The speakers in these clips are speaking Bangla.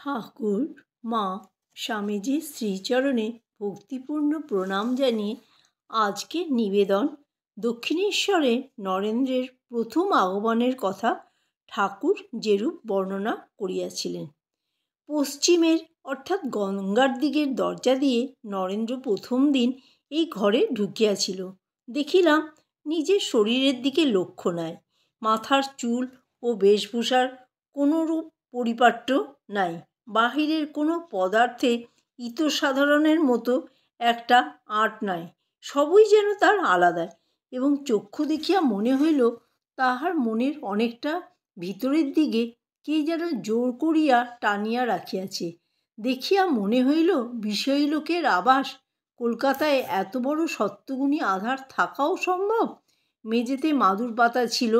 ঠাকুর মা স্বামীজির শ্রীচরণে ভক্তিপূর্ণ প্রণাম জানিয়ে আজকের নিবেদন দক্ষিণেশ্বরে নরেন্দ্রের প্রথম আগমনের কথা ঠাকুর যেরূপ বর্ণনা করিয়াছিলেন। পশ্চিমের অর্থাৎ গঙ্গার দিকের দরজা দিয়ে নরেন্দ্র প্রথম দিন এই ঘরে ঢুকিয়াছিল। দেখিলাম নিজের শরীরের দিকে লক্ষ্য নাই, মাথার চুল ও বেশভূষার কোনোরূপ পরিপাট্য নাই, বাহিরের কোনো পদার্থে ইতসাধারণের মতো একটা আঁট নাই, সবই যেন তার আলাদা। এবং চক্ষু দেখিয়া মনে হইল তাহার মনের অনেকটা ভিতরের দিকে কে যেন জোর করিয়া টানিয়া রাখিয়াছে। দেখিয়া মনে হইল বিষয়ী লোকের আবাস কলকাতায় এত বড় সত্যগুণী আধার থাকাও সম্ভব। মেঝেতে মাদুর পাতা ছিল,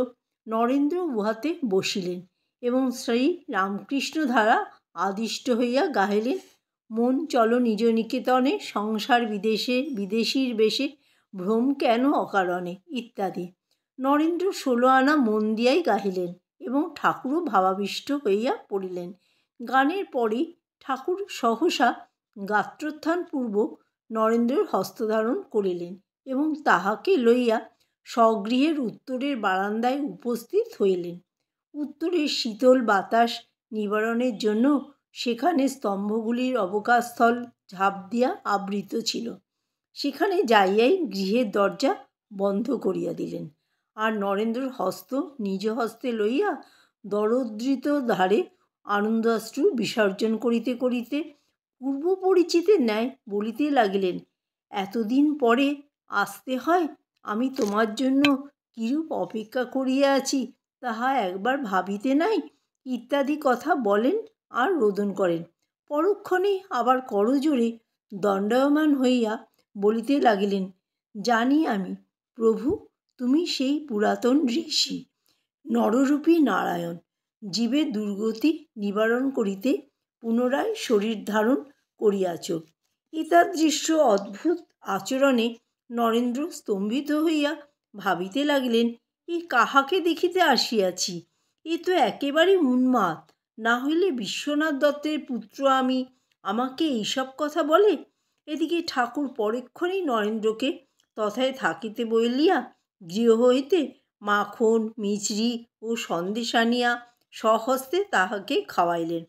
নরেন্দ্র উহাতে বসিলেন এবং শ্রী রামকৃষ্ণ ধারা আদিষ্ট হইয়া গাহিলেন, মন চলো নিজ নিকেতনে, সংসার বিদেশে বিদেশীর বেশে, ভ্রম কেন অকারণে ইত্যাদি। নরেন্দ্র 16 আনা মন দিয়াই গাহিলেন এবং ঠাকুরও ভাবাবিষ্ট হইয়া পড়িলেন। গানের পরেই ঠাকুর সহসা গাত্রোত্থানপূর্বক নরেন্দ্রের হস্তধারণ করিলেন এবং তাহাকে লইয়া স্বগৃহের উত্তরের বারান্দায় উপস্থিত হইলেন। উত্তরের শীতল বাতাস নিবারণের জন্য সেখানে স্তম্ভগুলির অবকাশস্থল ঝাঁপ দিয়া আবৃত ছিল। সেখানে যাইয়াই গৃহের দরজা বন্ধ করিয়া দিলেন, আর নরেন্দ্রর হস্ত নিজ হস্তে লইয়া দরোদ্ধৃত ধারে আনন্দাশ্রু বিসর্জন করিতে করিতে পূর্ব পরিচিতের ন্যায় বলিতে লাগিলেন, এতদিন পরে আসতে হয়, আমি তোমার জন্য কিরূপ অপেক্ষা করিয়া আছি তাহা একবার ভাবিতে নাই, ইত্যাদি কথা বলেন আর রোদন করেন। পরক্ষণে আবার করজোড়ে দণ্ডায়মান হইয়া বলিতে লাগিলেন, জানি আমি প্রভু, তুমি সেই পুরাতন ঋষি, নররূপী নারায়ণ, জীবের দুর্গতি নিবারণ করিতে পুনরায় শরীর ধারণ করিয়াছ। এতাদৃশ্য অদ্ভুত আচরণে নরেন্দ্র স্তম্ভিত হইয়া ভাবিতে লাগিলেন, এ কাহাকে দেখিতে আসিয়াছি? এ তো একেবারে উন্মাদ, না হইলে বিশ্বনাথ দত্তের পুত্র আমি, আমাকে এইসব কথা বলে। এদিকে ঠাকুর পরক্ষণেই নরেন্দ্রকে তথায় থাকিতে বলিয়া গৃহ হইতে মাখন মিছরি ও সন্দেশ আনিয়া স্বহস্তে তাহাকে খাওয়াইলেন।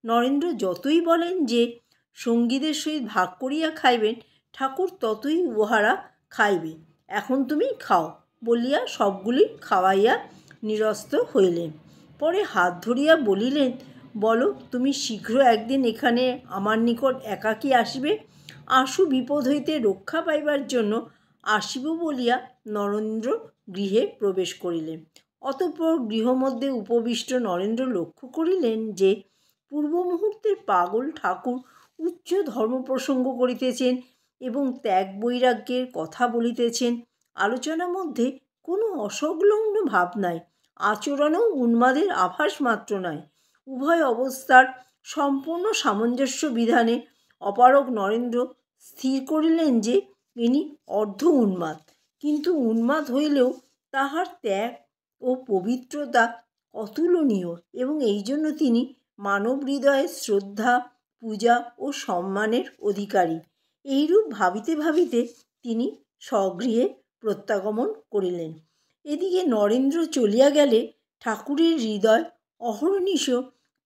নরেন্দ্র যতই বলেন যে সঙ্গীদের সহিত ভাগ করিয়া খাইবেন, ঠাকুর ততই উহারা খাইবে, এখন তুমি খাও বলিয়া সবগুলি খাওয়াইয়া নিরস্ত হইলেন। পরে হাত ধরিয়া বলিলেন, বলো তুমি শীঘ্র একদিন এখানে আমার নিকট একাকী আসিবে, আশু বিপদ হইতে রক্ষা পাইবার জন্য আসিব বলিয়া নরেন্দ্র গৃহে প্রবেশ করিলেন। অতঃপর গৃহমধ্যে উপবিষ্ট নরেন্দ্র লক্ষ্য করিলেন যে পূর্ব মুহূর্তের পাগল ঠাকুর উচ্চ ধর্মপ্রসঙ্গ করিতেছেন এবং ত্যাগ বৈরাগ্যের কথা বলিতেছেন। আলোচনার মধ্যে কোনো অসংলগ্ন ভাব নাই, আচরণেও উন্মাদের আভাস মাত্র নাই। উভয় অবস্থার সম্পূর্ণ সামঞ্জস্য বিধানে অপারগ নরেন্দ্র স্থির করিলেন যে ইনি অর্ধ উন্মাদ, কিন্তু উন্মাদ হইলেও তাহার ত্যাগ ও পবিত্রতা অতুলনীয় এবং এই জন্য তিনি মানব হৃদয়ে শ্রদ্ধা, পূজা ও সম্মানের অধিকারী। এইরূপ ভাবিতে ভাবিতে তিনি স্বগৃহে প্রত্যাগমন করিলেন। এদিকে নরেন্দ্র চলিয়া গেলে ঠাকুরের হৃদয় অহর্নিশ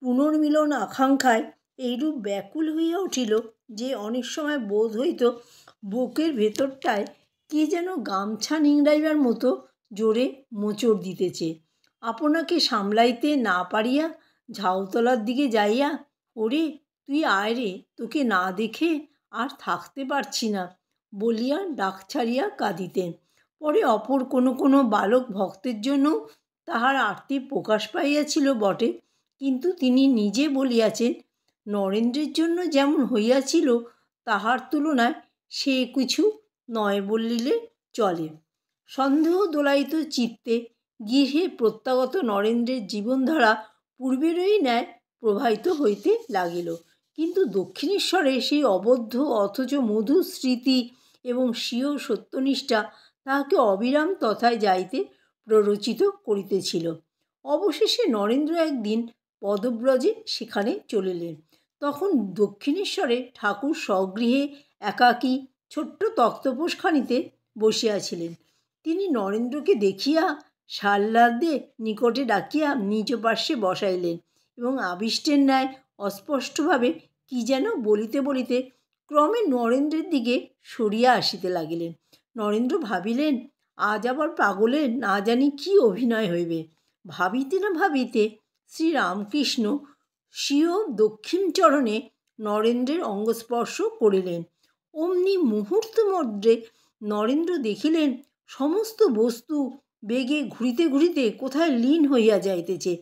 পুনর্মিলন আকাঙ্ক্ষায় এইরূপ ব্যাকুল হইয়া উঠিল যে অনেক সময় বোধ হইত বুকের ভেতরটায় কে যেন গামছা নিংড়াইবার মতো জোরে মোচড় দিতেছে। আপনাকে সামলাইতে না পারিয়া ঝাউতলার দিকে যাইয়া, ওরে তুই আয় রে, তোকে না দেখে আর থাকতে পারছি না বলিয়া ডাক ছাড়িয়া কাঁদিতেন। পরে অপর কোনো বালক ভক্তের জন্য তাহার আরতি প্রকাশ পাইয়াছিল বটে, কিন্তু তিনি নিজে বলিয়াছেন, নরেন্দ্রের জন্য যেমন হইয়াছিল তাহার তুলনায় সে কিছু নয় বলিলে চলে। সন্দেহ দোলায়িত চিত্তে গৃহে প্রত্যাগত নরেন্দ্রের জীবনধারা পূর্বেরই ন্যায় প্রবাহিত হইতে লাগিল, কিন্তু দক্ষিণেশ্বরে সেই অবদ্ধ অথচ মধুর স্মৃতি এবং স্বীয় সত্যনিষ্ঠা তাহাকে অবিরাম তথায় যাইতে প্ররোচিত করিতেছিল। অবশেষে নরেন্দ্র একদিন পদব্রজে সেখানে চলিলেন। তখন দক্ষিণেশ্বরে ঠাকুর স্বগৃহে একাকী ছোট্ট তক্তপোষখানিতে বসিয়াছিলেন। তিনি নরেন্দ্রকে দেখিয়া সাহ্লাদে নিকটে ডাকিয়া নিজ পার্শ্বে বসাইলেন এবং আবিষ্টের ন্যায় অস্পষ্টভাবে কি যেন বলিতে বলিতে ক্রমে নরেন্দ্রের দিকে সরিয়া আসিতে লাগিলেন। নরেন্দ্র ভাবিলেন, আজ আবার পাগলের না জানি কি অভিনয় হইবে। ভাবিতে না ভাবিতে শ্রীরামকৃষ্ণ স্বীয় দক্ষিণ চরণে নরেন্দ্রের অঙ্গস্পর্শ করিলেন। অমনি মুহূর্ত মধ্যে নরেন্দ্র দেখিলেন সমস্ত বস্তু বেগে ঘুরিতে ঘুরিতে কোথায় লীন হইয়া যাইতেছে।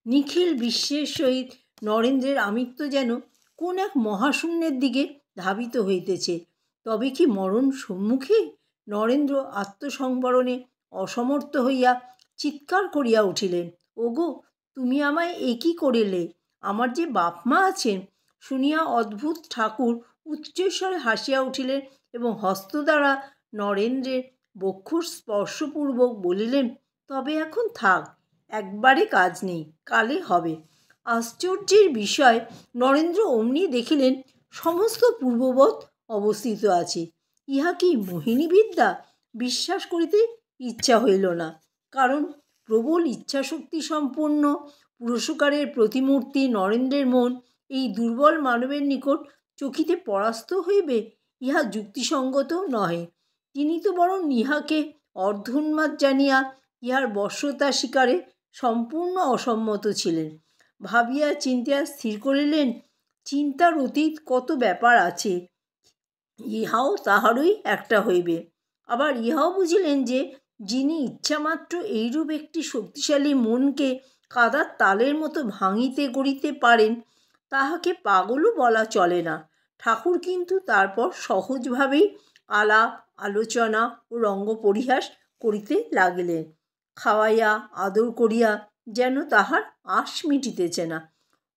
নিখিল বিশ্বের সহিত নরেন্দ্রের আমিত্ব যেন কোন এক মহাশূন্যের দিকে ধাবিত হইতেছে। তবে কি মরণ সম্মুখে? নরেন্দ্র আত্মসংবরণে অসমর্থ হইয়া চিৎকার করিয়া উঠিলেন, ওগো, তুমি আমায় এ কী করিলে? আমার যে বাপ মা আছেন। শুনিয়া অদ্ভুত ঠাকুর উচ্চস্বরে হাসিয়া উঠিলেন এবং হস্ত দ্বারা নরেন্দ্রের বক্ষ স্পর্শপূর্বক বলিলেন, তবে এখন থাক, একবারে কাজ নেই, কালে হবে। আশ্চর্যের বিষয়, নরেন্দ্র অমনি দেখিলেন সমস্ত পূর্ববৎ অবস্থিত আছে। ইহা কি মোহিনী বিদ্যা? বিশ্বাস করিতে ইচ্ছা হইল না, কারণ প্রবল ইচ্ছাশক্তি সম্পন্ন পুরুষকারের প্রতিমূর্তি নরেন্দ্রের মন এই দুর্বল মানবের নিকট চকিতে পরাস্ত হইবে, ইহা যুক্তিসঙ্গত নহে। তিনি তো বরং ইহাকে অর্ধোন্মাদ জানিয়া ইহার বশ্যতা স্বীকারে সম্পূর্ণ অসম্মত ছিলেন। ভাবিয়া চিন্তিয়া স্থির করিলেন, চিন্তার অতীত কত ব্যাপার আছে, ইহাও তাহারই একটা হইবে। আবার ইহাও বুঝিলেন যে যিনি ইচ্ছামাত্র এইরূপ একটি শক্তিশালী মনকে কাদার তালের মতো ভাঙিতে গড়িতে পারেন, তাহাকে পাগলও বলা চলে না। ঠাকুর কিন্তু তারপর সহজভাবেই আলাপ আলোচনা ও রঙ্গ পরিহাস করিতে লাগিলেন। খাওয়াইয়া আদর করিয়া যেন তাহার আশ মিটিতেছে না।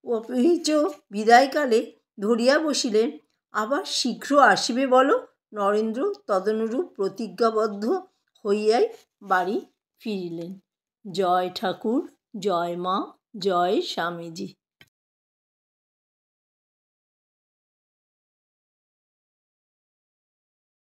অপিচ বিদায়কালে ধরিয়া বসিলেন, আবার শীঘ্র আসিবে বলো। নরেন্দ্র তদনুরূপ প্রতিজ্ঞাবদ্ধ হইয়াই বাড়ি ফিরিলেন। জয় ঠাকুর, জয় মা, জয় স্বামীজি।